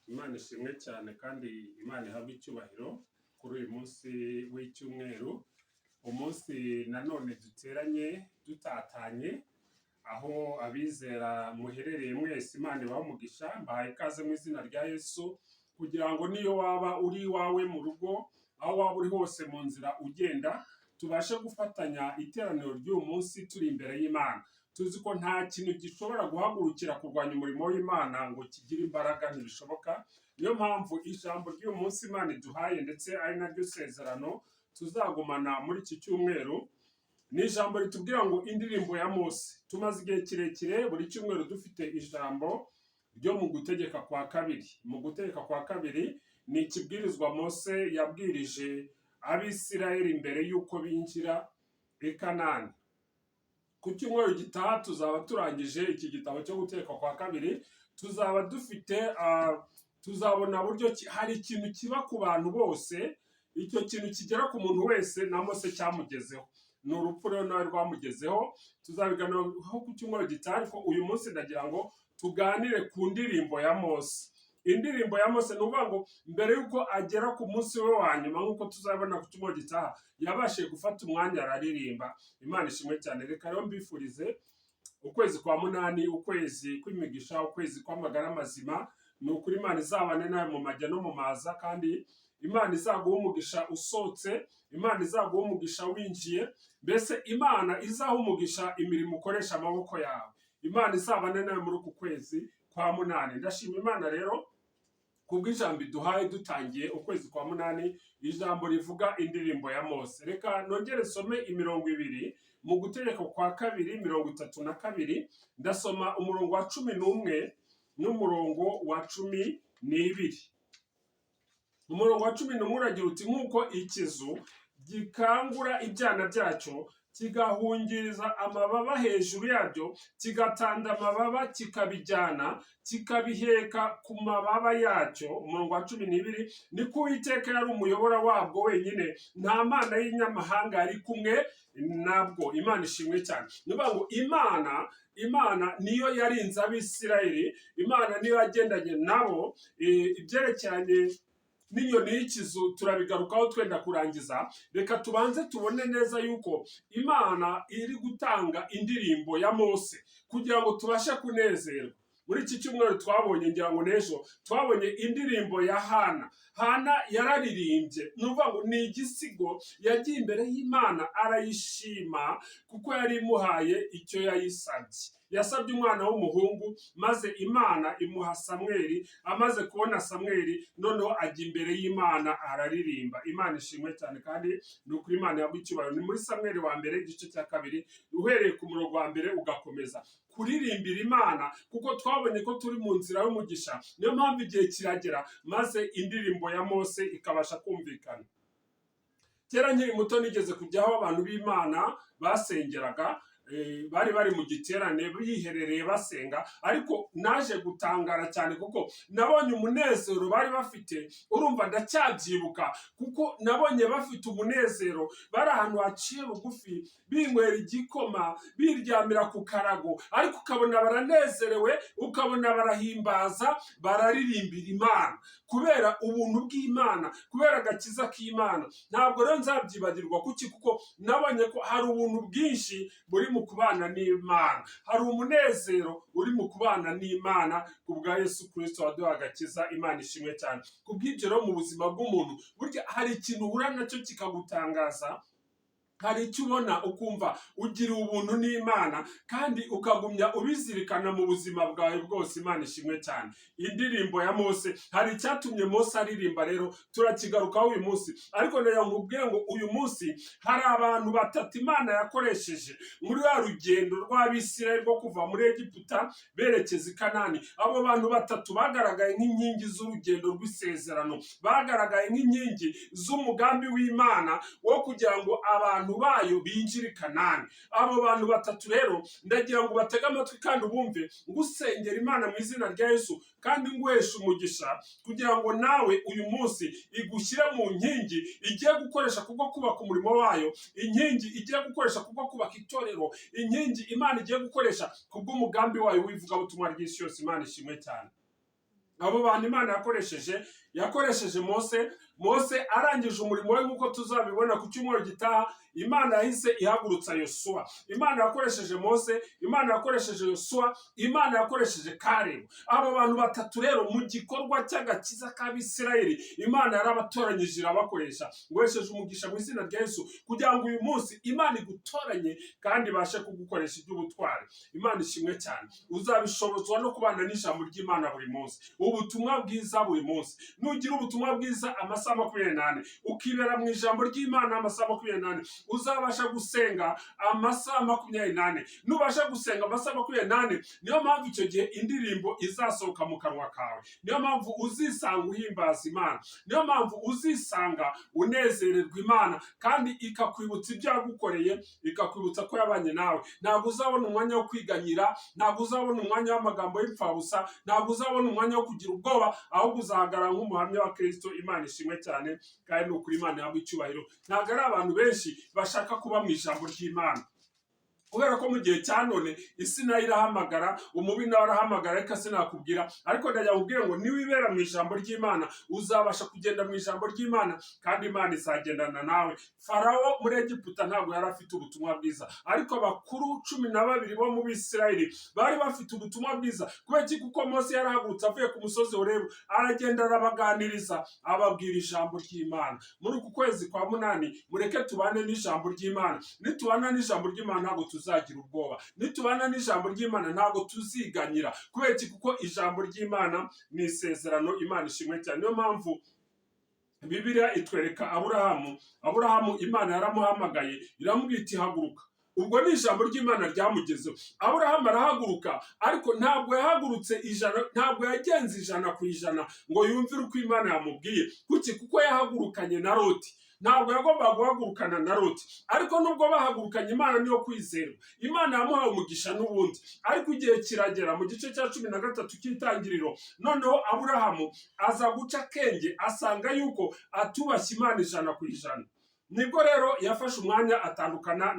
Imana ishimwe cyane kandi Imana ihabwe icyubahiro kuri uyu munsi w'icyumweru, umunsi nanone duteranye dutatanye, aho abizera muherereye mwese Imana ibahe umugisha. Mbahaye ikaze mu izina rya Yesu, kugira ngo niyo waba uri iwawe mu rugo, aho waba uri hose mu nzira ugenda, tubashe gufatanya iteraniro ry'uyu munsi turi imbere y'Imana. Tuzi ko nta kintu gishobora guhagurukira kurwanya umurimo w'Imana ngo kigire imbaraga, ntibishoboka. Niyo mpamvu ijambo ry'uyu munsi Imana iduhaye, ndetse ari naryo sezerano tuzagumana muri iki cyumweru, ni ijambo ritubwira ngo indirimbo ya Mose. Tumaze igihe kirekire buri cyumweru dufite ijambo ryo mu gutegeka kwa kabiri. Mu gutegeka kwa kabiri ni ikibwirizwa Mose yabwirije Abisirayeli mbere y'uko binjira i Kanani. Ku cyumweru gitaha tuzaba turangije iki gitabo cyo gutegeka kwa kabiri. Tuzaba dufite tuzabona buryo hari ikintu kiba ku bantu bose, icyo kintu kigera ku muntu wese na Mose cyamugezeho. Ni urupfu rero nawe rwamugezeho. Tuzabiganiraho ku cyumweru gitaha, ariko uyu munsi ndagira ngo tuganire ku ndirimbo ya Mose. Indirimbo ya Mose ni ukuvuga ngo mbere y'uko agera ku munsi we wa nyuma, nk'uko tuzabona ku cyumweru gitaha, yabashije gufata umwanya araririmba. Imana ishimwe cyane. Reka rero mbifurize ukwezi kwa munani, ukwezi kw'imigisha, ukwezi kw'amagara mazima. Ni ukuri Imana izabane nawe mu majya no mu maza, kandi Imana izaguha umugisha usohotse, Imana izaguha umugisha winjiye, mbese Imana izaha umugisha imirimo ukoresha amaboko yawe. Imana izabane nawe muri uku kwezi kwa munani. Ndashima Imana rero kubw'ijambo iduhaye dutangiye ukwezi kwa munani, ijambo rivuga indirimbo ya Mose. Reka nongere some imirongo ibiri mu gutegeka kwa kabiri 32. Ndasoma umurongo wa 11 n'umurongo wa 12. Umurongo wa 11 uragira uti: nk'uko ikizu gikangura ibyana byacyo, kigahungiriza amababa hejuru yabyo, kigatanda amababa kikabijyana, kikabiheka ku mababa yacyo. Umurongo wa 12, niko Uwiteka yari umuyobora wabwo wenyine, nta mana y'inyamahanga yari kumwe nabwo. Imana ishimwe cyane. Ni ukuvuga ngo Imana niyo yarinze Abisirayeli, Imana niyo yagendanye nabo. Ibyerekeranye n'inyoni y'ikizu turabigarukaho twenda kurangiza. Reka tubanze tubone neza yuko Imana iri gutanga indirimbo ya Mose kugira ngo tubashe kunezerwa. Muri iki cyumweru twabonye, ngira ngo n'ejo twabonye indirimbo ya Hana yararirimbye. Ni ukuvuga ngo ni igisigo yagiye imbere y'Imana arayishima, kuko yari imuhaye icyo yayisabye. Yasabye umwana w'umuhungu, maze Imana imuha Samweli. Amaze kubona Samweli, noneho ajya imbere y'Imana araririmba. Imana ishimwe cyane, kandi ni ukuri Imana yabwa icyubahiro. Ni muri Samweli wa mbere igice cya 2, uhereye ku murongo wa mbere ugakomeza kuririmbira Imana, kuko twabonye ko turi mu nzira y'umugisha. Niyo mpamvu igihe kiragera maze indirimbo ya Mose ikabasha kumvikana. Kera nkiri muto nigeze kujyaho abantu b'Imana basengeraga, bari mu giterane biherereye basenga, ariko naje gutangara cyane kuko nabonye umunezero bari bafite. Urumva ndacyabyibuka, kuko nabonye bafite umunezero, bari ahantu haciye bugufi, binywera igikoma, biryamira ku karago, ariko ukabona baranezerewe, ukabona barahimbaza, bararirimbira Imana kubera ubuntu bw'Imana, kubera agakiza k'Imana. Ntabwo rero nzabyibagirwa. kuko nabonye ko hari ubuntu bwinshi buri mu kubana n'Imana, hari umunezero uri mu kubana n'Imana ku bwa Yesu Kristo waduha agakiza. Imana ishimwe cyane. Kubw'ibyo rero mu buzima bw'umuntu burya hari ikintu uhura nacyo kikagutangaza, hari icyo ubona ukumva ugira ubuntu n'Imana, kandi ukagumya ubizirikana mu buzima bwawe bwose. Imana ishimwe cyane. Indirimbo ya Mose, hari icyatumye Mose aririmba, rero turakigarukaho uyu munsi. Ariko nkubwire ngo uyu munsi hari abantu batatu Imana yakoresheje muri wa rugendo rw'Abisirayeli rwo kuva muri Egiputa berekeza i Kanani. Abo bantu batatu bagaragaye nk'inkingi z'urugendo rw'isezerano, bagaragaye nk'inkingi z'umugambi w'Imana wo kugira ngo abantu bayo binjire i Kanani. Abo bantu batatu rero ndagira ngo batege amatwi kandi ubumve, ngusengera Imana mu izina rya Yesu, kandi nguhesha umugisha, kugira ngo nawe uyu munsi igushyire mu nkingi igiye gukoresha kubwo kubaka umurimo wayo, inkingi igiye gukoresha kubwo kubaka itorero, inkingi Imana igiye gukoresha kubwo umugambi wayo w'ivugabutumwa ry'isi yose. Imana ishimwe cyane. abo bantu Imana yakoresheje Mose arangije umurimo we nk'uko tuzabibona ku cyumweru gitaha. Imana yahise ihagurutsa Yosuwa. Imana yakoresheje Mose, Imana yakoresheje Yosuwa, Imana yakoresheje Kalebu. Abo bantu batatu rero mu gikorwa cy'agakiza k'Abisirayeli Imana yarabatoranyije irabakoresha. Ngwesheje umugisha mu izina rya Yesu kugira ngo uyu munsi Imana igutoranye kandi ibashe kugukoresha iby'ubutwari. Imana ishimwe cyane. Uzabishobozwa no kubana n'ijambo ry'Imana buri munsi, ubutumwa bwiza buri munsi. Nugira ubutumwa bwiza amasaha 24, ukibera mu ijambo ry'Imana amasaha 24, uzabasha gusenga amasaha 24. Nubasha gusenga amasaha 24, niyo mpamvu icyo gihe indirimbo izasohoka mu kanwa kawe, niyo mpamvu uzisanga uhimbaza Imana, niyo mpamvu uzisanga unezererwa Imana kandi ikakwibutsa ibyo yagukoreye, ikakwibutsa ko yabanye nawe. Ntabwo uzabona umwanya wo kwiganyira, ntabwo uzabona umwanya w'amagambo y'imfabusa, ntabwo uzabona umwanya wo kugira ubwoba, ahubwo uzahagarara nk'umuhamya wa Kristo. Imana ishimwe cyane kandi ukuri Imana yabwo icyubahiro. Ntabwo ari abantu benshi bashaka kuba mu ijambo ry'Imana, kubera ko mu gihe cya none isi nayo irahamagara, umubi nawe arahamagara, reka sinakubwira, ariko ndajya kubwira ngo niwibera mu ijambo ry'Imana uzabasha kugenda mu ijambo ry'Imana kandi Imana izagendana nawe. Farawo muri Egiputa ntabwo yari afite ubutumwa bwiza, ariko abakuru 12 bo mu Bisirayeli bari bafite ubutumwa bwiza. Kubera iki? Kuko Mose yarahagurutse avuye ku musozi Horebu, aragenda arabaganiriza, ababwira ijambo ry'Imana. Muri uku kwezi kwa munani mureke tubane n'ijambo ry'Imana. Nitubana n'ijambo ry'Imana ntabwo tuzagira ubwoba, nitubana n'ijambo ry'Imana ntabwo tuziganyira. Kubera iki? Kuko ijambo ry'Imana ni isezerano. Imana ishimwe cyane. Niyo mpamvu Bibiliya itwereka Aburahamu Imana yaramuhamagaye iramubwira iti haguruka. Ubwo ni ijambo ry'Imana ryamugezeho. Aburahamu arahaguruka, ariko ntabwo yahagurutse ntabwo yagenze 100% ngo yumvire uko Imana yamubwiye. Kuki? Kuko yahagurukanye na Loti. Ntabwo yagombaga guhagurukana na Loti, ariko nubwo bahagurukanye Imana niyo kwizerwa. Imana yamuhaye umugisha n'ubundi, ariko igihe kiragera mu gice cya 13 cy'itangiriro, noneho Aburahamu aza guca akenge asanga yuko atubashye Imana 100%. Nibwo rero yafashe umwanya atandukana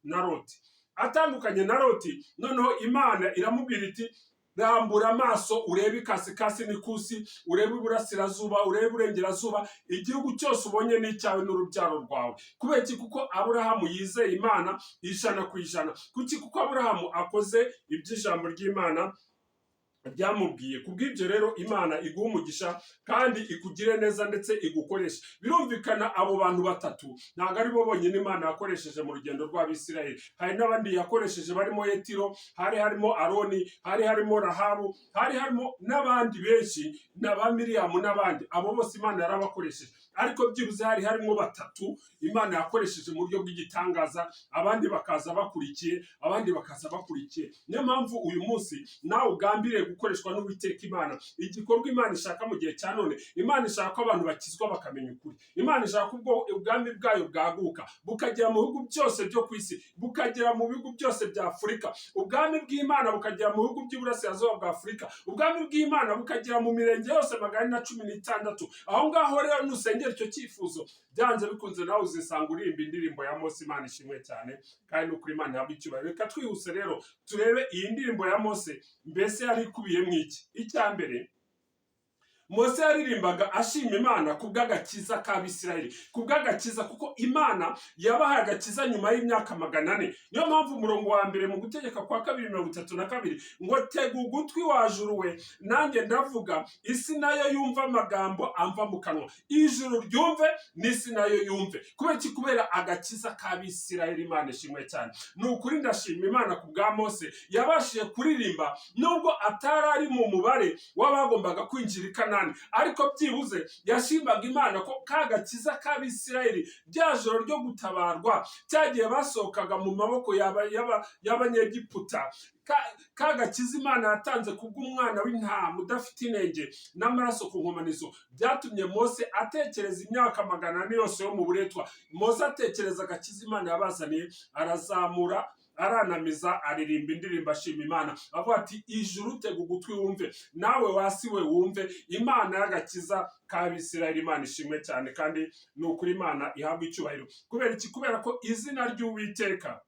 na Loti. Atandukanye na Loti, noneho Imana iramubwira iti rambura amaso urebe ikasi n'ikusi, urebe iburasirazuba, urebe iburengerazuba, igihugu cyose ubonye n'icyawe n'urubyaro rwawe. Kubera iki? Kuko Aburahamu yizeye Imana 100%. Kuki? Kuko Aburahamu akoze iby'ijambo ry'Imana byamubwiye. Kubw'ibyo rero Imana iguha umugisha kandi ikugire neza ndetse igukoresha. Birumvikana abo bantu batatu ntabwo ari bo bonyine Imana yakoresheje mu rugendo rw'Abisirayeli. Hari n'abandi yakoresheje barimo Yetiro, hari harimo Aroni, hari harimo Rahabu, hari harimo n'abandi benshi, n'aba Miriyamu n'abandi. Abo bose Imana yarabakoresheje, ariko byibuze hari harimo batatu Imana yakoresheje mu buryo bw'igitangaza, abandi bakaza bakurikiye, Niyo mpamvu uyu munsi nawe ugambiriye gukoreshwa n'Uwiteka Imana. Igikorwa Imana ishaka mu gihe cya none, Imana ishaka ko abantu bakizwa bakamenya ukuri. Imana ishaka ubwo ubwami bwayo bwaguka bukagera mu bihugu byose byo ku isi, bukagera mu bihugu byose bya Afurika. Ubwami bw'Imana bukagera mu bihugu by'Iburasirazuba bwa Afurika. Ubwami bw'Imana bukagera mu mirenge yose 116. Aho ngaho rero nusengera icyo cyifuzo, byanze bikunze nawe uzisanga urimba indirimbo ya Mose. Imana ishimwe cyane kandi ukuri Imana yabwo icyubahiro. Reka twihuse rero turebe iyi ndirimbo ya Mose mbese yari ikubiyemo iki. Icya mbere, Mose yaririmbaga ashima Imana kubw'agakiza k'Abisirayeli, kubw'agakiza, kuko Imana yabahaye agakiza nyuma y'imyaka 400. Niyo mpamvu umurongo wa mbere mu Gutegeka kwa 2:32 ngo tega ugutwi wa juru we, nanjye ndavuga, isi nayo yumva amagambo amva mu kanwa. Ijuru ryumve n'isi nayo yumve. Kubera iki? Kubera agakiza k'Abisirayeli. Imana ishimwe cyane. Ni ukuri ndashima Imana kubwa Mose yabashije kuririmba nubwo atari ari mu mubare w'abagombaga kwinjira i Kanani, ariko byibuze yashimaga Imana ko kagakiza k'Abisirayeli, rya joro ryo gutabarwa cyagiye basohokaga mu maboko y'Abanyegiputa, kagakiza Imana yatanze kubw'umwana w'intama udafite inenge n'amaraso ku nkomanizo, byatumye Mose atekereza imyaka 400 yose yo mu buretwa. Mose atekereza agakiza Imana yabazaniye, arazamura, aranamiza, aririmba indirimbo ashima Imana, avuga ati ijuru tega ugutwi wumve, nawe wasi we wumve Imana y'agakiza k'Abisirayeli. Imana ishimwe cyane kandi ni ukuri Imana ihabwa icyubahiro. Kubera iki? Kubera ko izina ry'Uwiteka,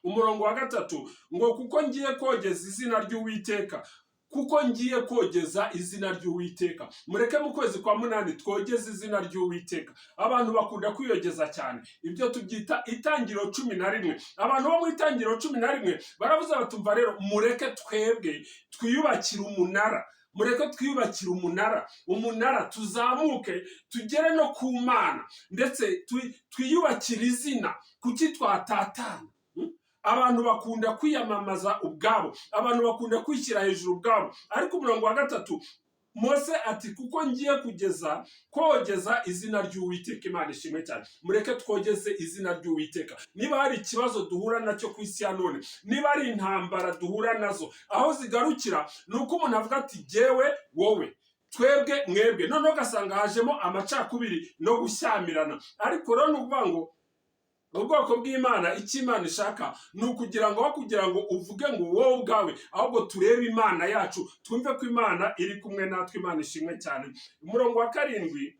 umurongo wa 3 ngo kuko ngiye kogeza izina ry'Uwiteka kuko ngiye kogeza izina ry'Uwiteka. Mureke mu kwezi kwa munani twogeze izina ry'Uwiteka. Abantu bakunda kwiyogeza cyane, ibyo tubyita itangiriro 11. Abantu bo mu itangiriro 11 baravuze batumva rero mureke twebwe twiyubakira umunara, mureke twiyubakire umunara tuzamuke tugere no ku Mana, ndetse twiyubakire izina. Kuki twatatana? Abantu bakunda kwiyamamaza ubwabo, abantu bakunda kwishyira hejuru ubwabo. Ariko umurongo wa 3 Mose ati kuko ngiye kogeza izina ry'Uwiteka. Imana ishimwe cyane. Mureke twogeze izina ry'Uwiteka. Niba hari ikibazo duhura nacyo ku isi ya none, niba ari intambara duhura nazo, aho zigarukira nuko umuntu avuga ati jyewe wowe, twebwe mwebwe, noneho ugasanga hajemo amacakubiri no gushyamirana. Ariko rero ni ukuvuga ngo ubwoko bw'Imana, icyo Imana ishaka ni ukugira ngo uvuge ngo wowe ubwawe, ahubwo turebe Imana yacu, twumve ko Imana iri kumwe natwe. Imana ishimwe cyane. Umurongo wa 7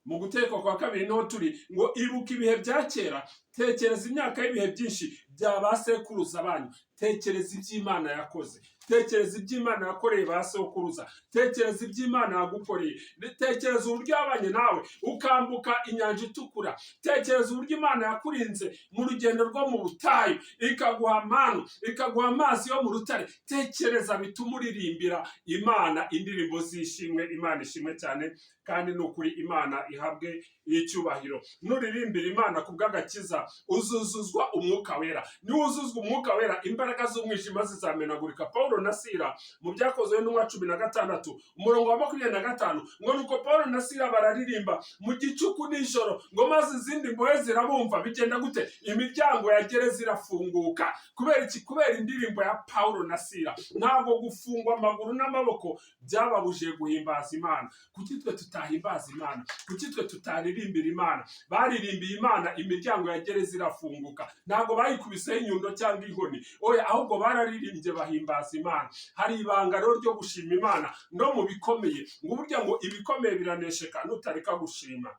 mu Gutegeka kwa 2 niho turi, ngo ibuka ibihe bya kera, tekereza imyaka y'ibihe byinshi bya ba sekuruza banyu. Tekereza iby'Imana yakoze, tekereza iby'Imana yakoreye ba sekuruza, tekereza iby'Imana yagukoreye, tekereza uburyo yabanye nawe ukambuka inyanja itukura, tekereza uburyo Imana yakurinze mu rugendo rwo mu butayu, ikaguha amanu, ikaguha amazi yo mu rutare. Tekereza bituma uririmbira Imana indirimbo z'ishimwe. Imana ishimwe cyane, kandi ni ukuri Imana ihabwe icyubahiro. Nuririmbira Imana ku bw'agakiza uzuzuzwa umwuka wera. Niwuzuzwa umwuka wera, imbaraga z'umwijima zizamenagurika. Paulo na Sila mu Byakozwe n'Intumwa 16 umurongo wa 25 ngo nuko Paulo na Sila bararirimba mu gicuku nijoro, ngo maze izindi mbohe zirabumva. Bigenda gute? Imiryango ya gereza irafunguka. Kubera iki? Kubera indirimbo ya Paulo na Sila. Ntabwo gufungwa amaguru n'amaboko byababujije guhimbaza Imana. Kuki twe tutahimbaza Imana? Kuki twe tutaririmbira Imana? Baririmbiye Imana, imiryango ya gereza irafunguka. Ntabwo bayikubiseho inyundo cyangwa inkoni, oya, ahubwo bararirimbye bahimbaza Imana. Hari ibanga rero ryo gushima Imana no mu bikomeye, ngo burya ngo ibikomeye biranesheka nutareka gushima.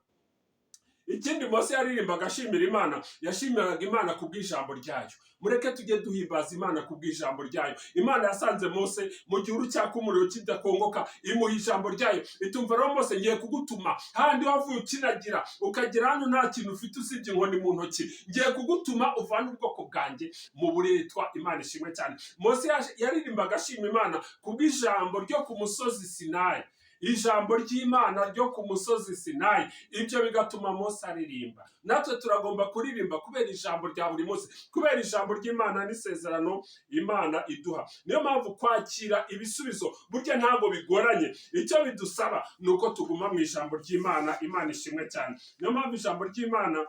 Ikindi Mose yaririmbaga ashimira Imana, yashimiraga Imana ku bw'ijambo ryayo. Mureke tujye duhimbaza Imana ku bw'ijambo ryayo. Imana yasanze Mose mu gihuru cyaka umuriro kidakongoka, imuha ijambo ryayo. Itumva rero Mose, ngiye kugutuma handi wavuye ukinagira, ukagera hano nta kintu ufite usibye inkoni mu ntoki. Ngiye kugutuma uvana ubwoko bwanjye mu buretwa. Imana ishimwe cyane. Mose yaririmbaga ashima Imana ku bw'ijambo ryo ku musozi Sinayi, ijambo ry'Imana ryo ku musozi Sinayi. Ibyo bigatuma Mose aririmba. Natwe turagomba kuririmba kubera ijambo rya buri munsi, kubera ijambo ry'Imana n'isezerano Imana iduha. Niyo mpamvu kwakira ibisubizo burya ntabwo bigoranye. Icyo bidusaba ni uko tuguma mu ijambo ry'Imana. Imana ishimwe cyane. Niyo mpamvu ijambo ry'Imana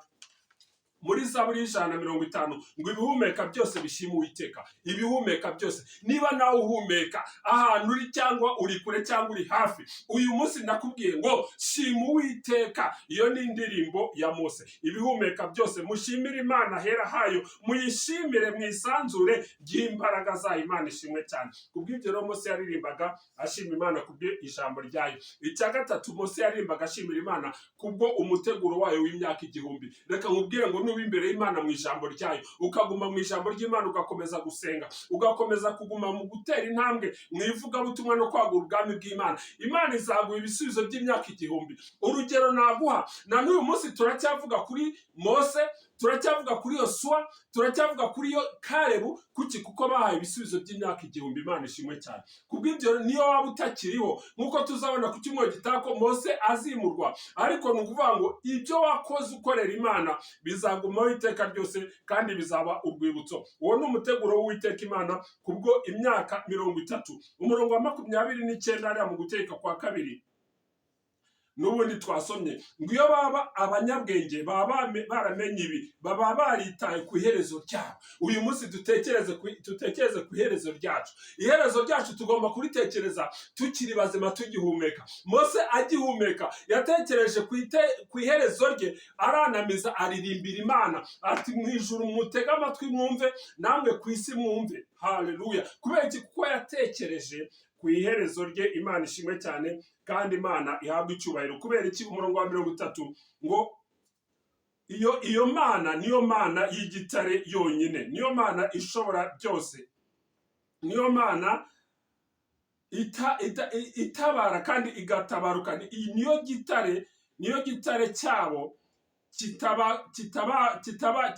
muri Zaburi 150 ngo ibihumeka byose bishima Uwiteka. Ibihumeka byose. Niba nawe uhumeka ahantu uri cyangwa uri kure cyangwa uri hafi, uyu munsi ndakubwiye ngo shima Uwiteka. Iyo ni indirimbo ya Mose. Ibihumeka byose mushimire Imana hera hayo, muyishimire mu isanzure ry'imbaraga zayo. Imana ishimwe cyane. Kubw'ibyo rero Mose yaririmbaga ashima Imana kubw'ijambo ryayo. Icya gatatu, Mose yaririmbaga ashimira Imana kubwo umuteguro wayo w'imyaka 1000. Reka nkubwire ngo nuba imbere y'Imana mu ijambo ryayo, ukaguma mu ijambo ry'Imana, ugakomeza gusenga, ugakomeza kuguma mu gutera intambwe mu ivugabutumwa no kwagura ubwami bw'Imana, Imana izaguha ibisubizo by'imyaka 1000. Urugero naguha, na n'uyu munsi turacyavuga kuri Mose, turacyavuga kuri Yosuwa, turacyavuga kuri Kalebu. Kuki? Kuko bahaye ibisubizo by'imyaka 1000. Imana ishimwe cyane. Kubw'ibyo niyo waba utakiriho, nkuko tuzabona ku cyumweru gitaha ko Mose azimurwa, ariko ni ukuvuga ngo ibyo wakoze ukorera Imana bizagumaho iteka ryose kandi bizaba urwibutso. Uwo ni umuteguro w'Uwiteka Imana kubwo imyaka 30. Umurongo wa 29 hariya mu Gutegeka kwa 2 n'ubundi twasomye ngo iyo baba abanyabwenge baba baramenye ibi, baba baritaye ku iherezo ryabo. Uyu munsi dutekereze ku iherezo ryacu. Iherezo ryacu tugomba kuritekereza tukiri bazima, tugihumeka. Mose agihumeka yatekereje ku iherezo rye, aranamiza aririmbira Imana ati mu ijuru mutega amatwi mwumve, namwe ku isi mwumve. Haleluya. Kubera iki? Kuko yatekereje ku iherezo rye. Imana ishimwe cyane kandi Imana ihabwa icyubahiro. Kubera iki? Umurongo wa 30 ngo iyo Mana niyo Mana y'igitare yonyine, niyo Mana ishobora byose, niyo Mana itabara kandi igatabaruka. Iyi niyo gitare cyabo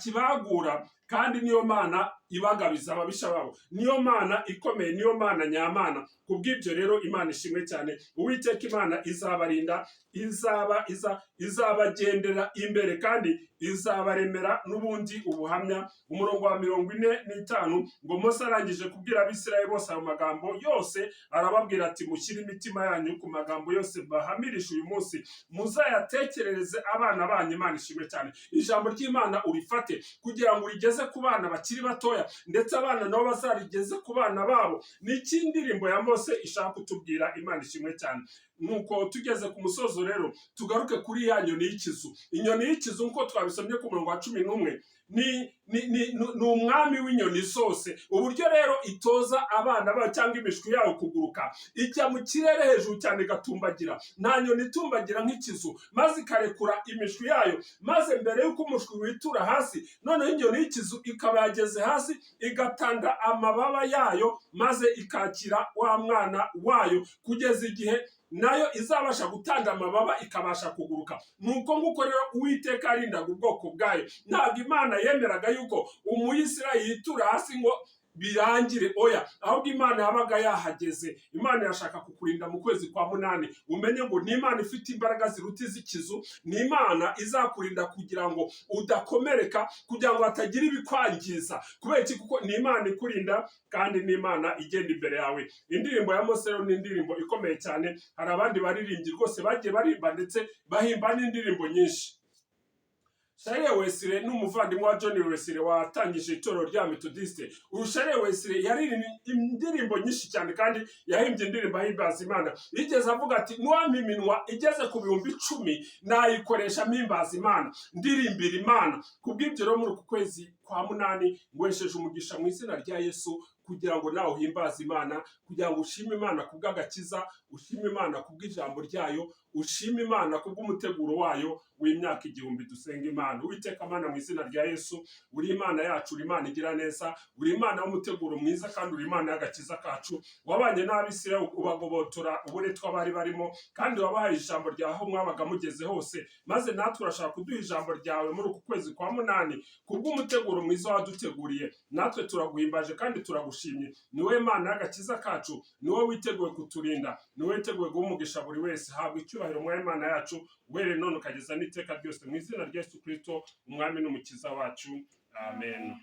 kibagura, kandi niyo mana ibagabiza ababisha babo, niyo mana ikomeye, niyo mana nyamana. Kubw'ibyo rero Imana ishimwe cyane. Uwiteka Imana izabarinda, izabagendera imbere, kandi izabaremera n'ubundi ubuhamya. Umurongo wa 45 ngo Mose arangije kubwira Abisirayeli bose ayo magambo yose, arababwira ati mushyire imitima yanyu ku magambo yose bahamirisha uyu munsi, muzayatekerereze abana banyu. Imana ishimwe cyane. Ijambo ry'Imana urifate kugira ngo urigeze ku bana bakiri batoya, ndetse abana nabo bazarigeze ku bana babo. Ni icy'indirimbo ya Mose ishaka kutubwira. Imana ishimwe cyane. Nuko tugeze ku musozo rero, tugaruke kuri ya nyoni y'ikizu. Inyoni y'ikizu nk'uko twabisomye ku murongo wa 11 ni umwami w'inyoni zose. Uburyo rero itoza abana bayo cyangwa imishwi yayo kuguruka, ijya mu kirere hejuru cyane igatumbagira. Nta nyoni itumbagira nk'ikizu, maze ikarekura imishwi yayo, maze mbere y'uko umushwi witura hasi, noneho inyoni y'ikizu ikaba yageze hasi, igatanga amababa yayo, maze ikakira wa mwana wayo, kugeza igihe nayo izabasha gutanga amababa ikabasha kuguruka. Nuko nguko rero Uwiteka arindaga ubwoko bwayo. Ntabwo Imana yemeraga yuko umuyisirayeli yitura hasi ngo birangire, oya, ahubwo Imana yabaga yahageze. Imana yashaka kukurinda mu kwezi kwa 8, umenye ngo ni Imana ifite imbaraga ziruta iz'ikizu. Ni Imana izakurinda kugira ngo udakomereka, kugira ngo hatagira ibikwangiza. Kubera iki? Kuko ni Imana ikurinda, kandi ni Imana igenda imbere yawe. Indirimbo ya Mose rero ni indirimbo ikomeye cyane. Hari abandi baririmbyi rwose bagiye barimba, ndetse bahimba n'indirimbo nyinshi. Charles Wesley n'umuvandimwe wa John Wesley watangije itorero rya Methodiste. Charles Wesley yari indirimbo nyinshi cyane, kandi yahimbye indirimbo ahimbaza Imana. Yigeze avuga ati nuwampa iminwa igeze ku 10,000 nayikoresha mpimbaza Imana, ndirimbira Imana. Kubw'ibyo rero muri uku kwezi kwa 8 ngwesheje umugisha mu izina rya Yesu, kugira ngo nawe uhimbaze Imana, kugira ngo ushime Imana kubw'agakiza, ushime Imana kubw'ijambo ryayo, ushime Imana kubw'umuteguro wayo w'imyaka 1000. Dusenga Imana. Uwiteka Mana, mu izina rya Yesu, uri Imana yacu, uri Imana igira neza, uri Imana w'umuteguro mwiza, kandi uri Imana y'agakiza kacu. Wabanye n'Abisirayeli ubagobotora uburetwa bari barimo, kandi wabahaye ijambo ryawe aho mwabaga mugeze hose, maze natwe urashaka kuduha ijambo ryawe muri uku kwezi kwa 8 kubw'umuteguro mwiza waduteguriye. Natwe turaguhimbaje kandi turagushimye. Ni wowe Mana y'agakiza kacu, ni wowe witeguye kuturinda, ni wowe witeguye guha umugisha buri wese. Habwa icyubahiro mwaye Mana yacu, uhereye none ukageza n'iteka ryose, mu izina rya Yesu Kristo, umwami n'umukiza wacu. Amen.